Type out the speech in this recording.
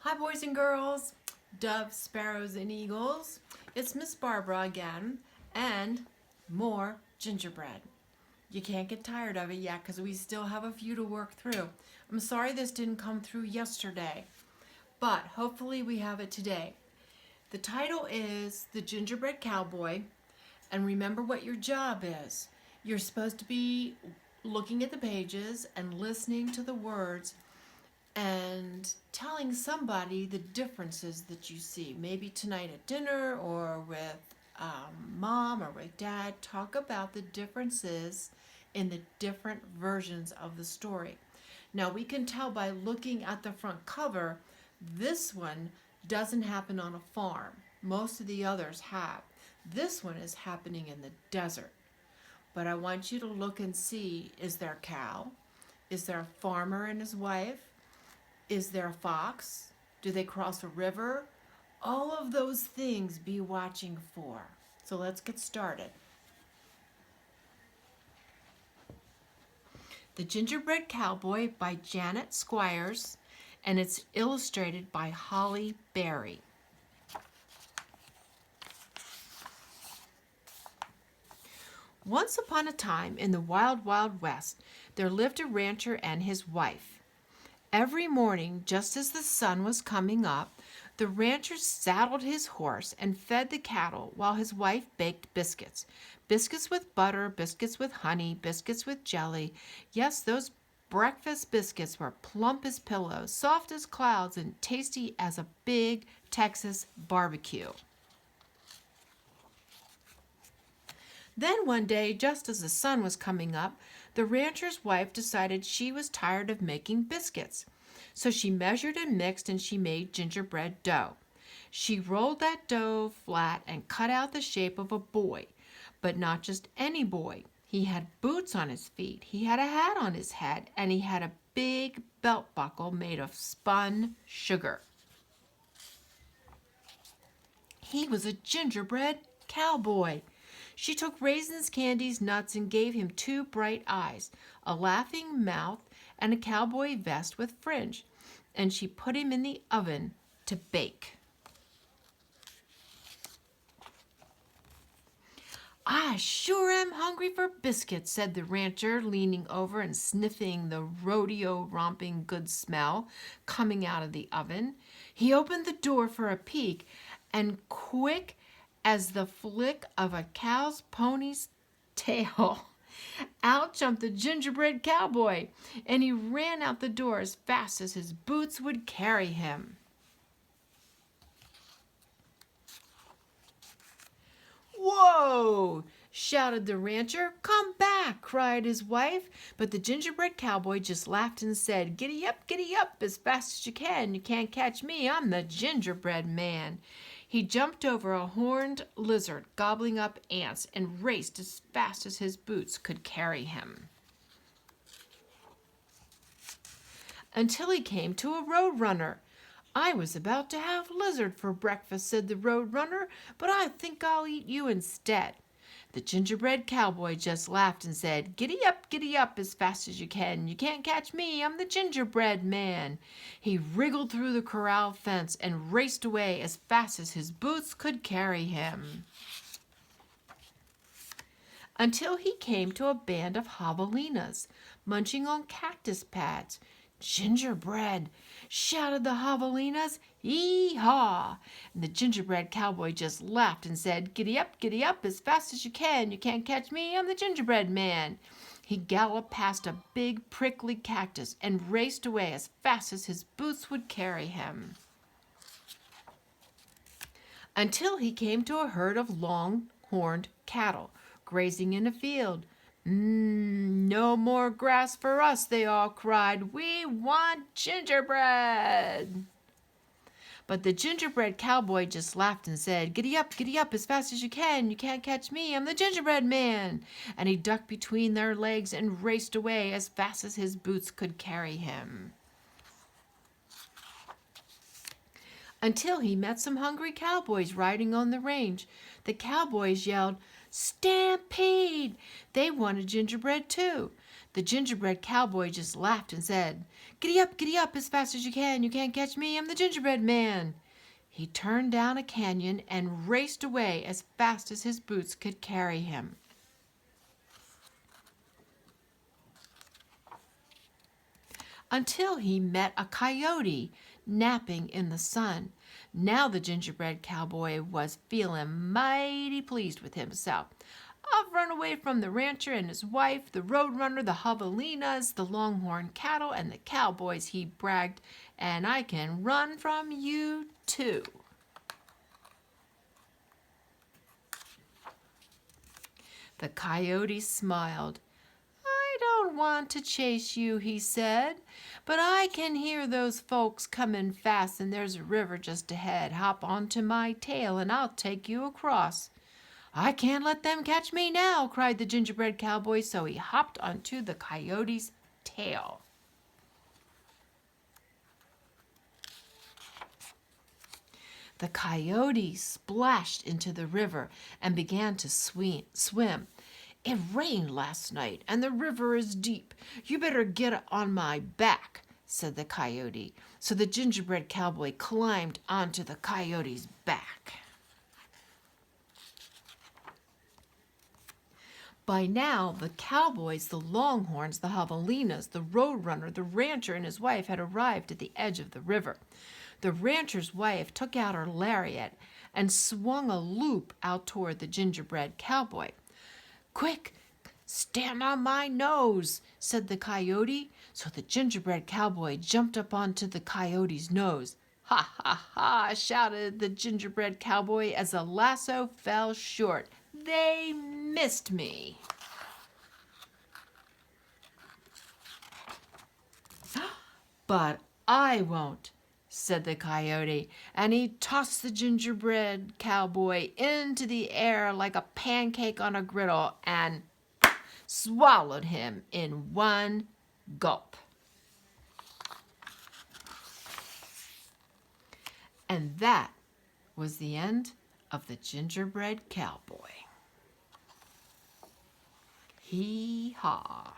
Hi boys and girls, doves, sparrows, and eagles. It's Miss Barbara again, and more gingerbread. You can't get tired of it yet because we still have a few to work through. I'm sorry this didn't come through yesterday, but hopefully we have it today. The title is The Gingerbread Cowboy, and remember what your job is. You're supposed to be looking at the pages and listening to the words and telling somebody the differences that you see. Maybe tonight at dinner or with mom or with dad. Talk about the differences in the different versions of the story. Now we can tell by looking at the front cover, this one doesn't happen on a farm. Most of the others have. This one is happening in the desert. But I want you to look and see, is there a cow? Is there a farmer and his wife? Is there a fox? Do they cross a river? All of those things be watching for. So let's get started. The Gingerbread Cowboy by Janet Squires, and it's illustrated by Holly Berry. Once upon a time in the wild, wild west, there lived a rancher and his wife. Every morning, just as the sun was coming up, the rancher saddled his horse and fed the cattle while his wife baked biscuits. Biscuits with butter, biscuits with honey, biscuits with jelly. Yes, those breakfast biscuits were plump as pillows, soft as clouds, and tasty as a big Texas barbecue. Then one day, just as the sun was coming up, the rancher's wife decided she was tired of making biscuits. So she measured and mixed and she made gingerbread dough. She rolled that dough flat and cut out the shape of a boy, but not just any boy. He had boots on his feet, he had a hat on his head, and he had a big belt buckle made of spun sugar. He was a gingerbread cowboy. She took raisins, candies, nuts, and gave him two bright eyes, a laughing mouth, and a cowboy vest with fringe. And she put him in the oven to bake. "I sure am hungry for biscuits," said the rancher, leaning over and sniffing the rodeo-romping good smell coming out of the oven. He opened the door for a peek, and quick as the flick of a cow's pony's tail, out jumped the gingerbread cowboy, and he ran out the door as fast as his boots would carry him. "Whoa!" shouted the rancher. "Come back!" cried his wife. But the gingerbread cowboy just laughed and said, giddy up as fast as you can. You can't catch me, I'm the gingerbread man." He jumped over a horned lizard, gobbling up ants, and raced as fast as his boots could carry him, until he came to a roadrunner. "I was about to have lizard for breakfast," said the roadrunner, "but I think I'll eat you instead." The gingerbread cowboy just laughed and said, giddy up as fast as you can. You can't catch me, I'm the gingerbread man." He wriggled through the corral fence and raced away as fast as his boots could carry him, until he came to a band of javelinas munching on cactus pads. "Gingerbread!" shouted the javelinas. "Yee-haw!" And the gingerbread cowboy just laughed and said, giddy up as fast as you can. You can't catch me, I'm the gingerbread man." He galloped past a big prickly cactus and raced away as fast as his boots would carry him, until he came to a herd of long-horned cattle grazing in a field. "No more grass for us," they all cried. "We want gingerbread." But the gingerbread cowboy just laughed and said, giddy up as fast as you can. You can't catch me, I'm the gingerbread man." And he ducked between their legs and raced away as fast as his boots could carry him, until he met some hungry cowboys riding on the range. The cowboys yelled, "Stampede!" They wanted gingerbread too. The gingerbread cowboy just laughed and said, giddy up as fast as you can. You can't catch me, I'm the gingerbread man." He turned down a canyon and raced away as fast as his boots could carry him. Until he met a coyote napping in the sun. Now the gingerbread cowboy was feeling mighty pleased with himself. "I've run away from the rancher and his wife, the roadrunner, the javelinas, the longhorn cattle, and the cowboys," he bragged, "and I can run from you too." The coyote smiled. "I don't want to chase you," he said, "but I can hear those folks coming fast, and there's a river just ahead. Hop onto my tail and I'll take you across." "I can't let them catch me now," cried the gingerbread cowboy, so he hopped onto the coyote's tail. The coyote splashed into the river and began to swim. "It rained last night and the river is deep. You better get on my back," said the coyote. So the gingerbread cowboy climbed onto the coyote's back. By now, the cowboys, the longhorns, the javelinas, the roadrunner, the rancher, and his wife had arrived at the edge of the river. The rancher's wife took out her lariat and swung a loop out toward the gingerbread cowboy. "Quick, stand on my nose," said the coyote. So the gingerbread cowboy jumped up onto the coyote's nose. "Ha, ha, ha," shouted the gingerbread cowboy as the lasso fell short. "They missed me." "But I won't," said the coyote, and he tossed the gingerbread cowboy into the air like a pancake on a griddle and swallowed him in one gulp. And that was the end of the gingerbread cowboy. Hee-haw.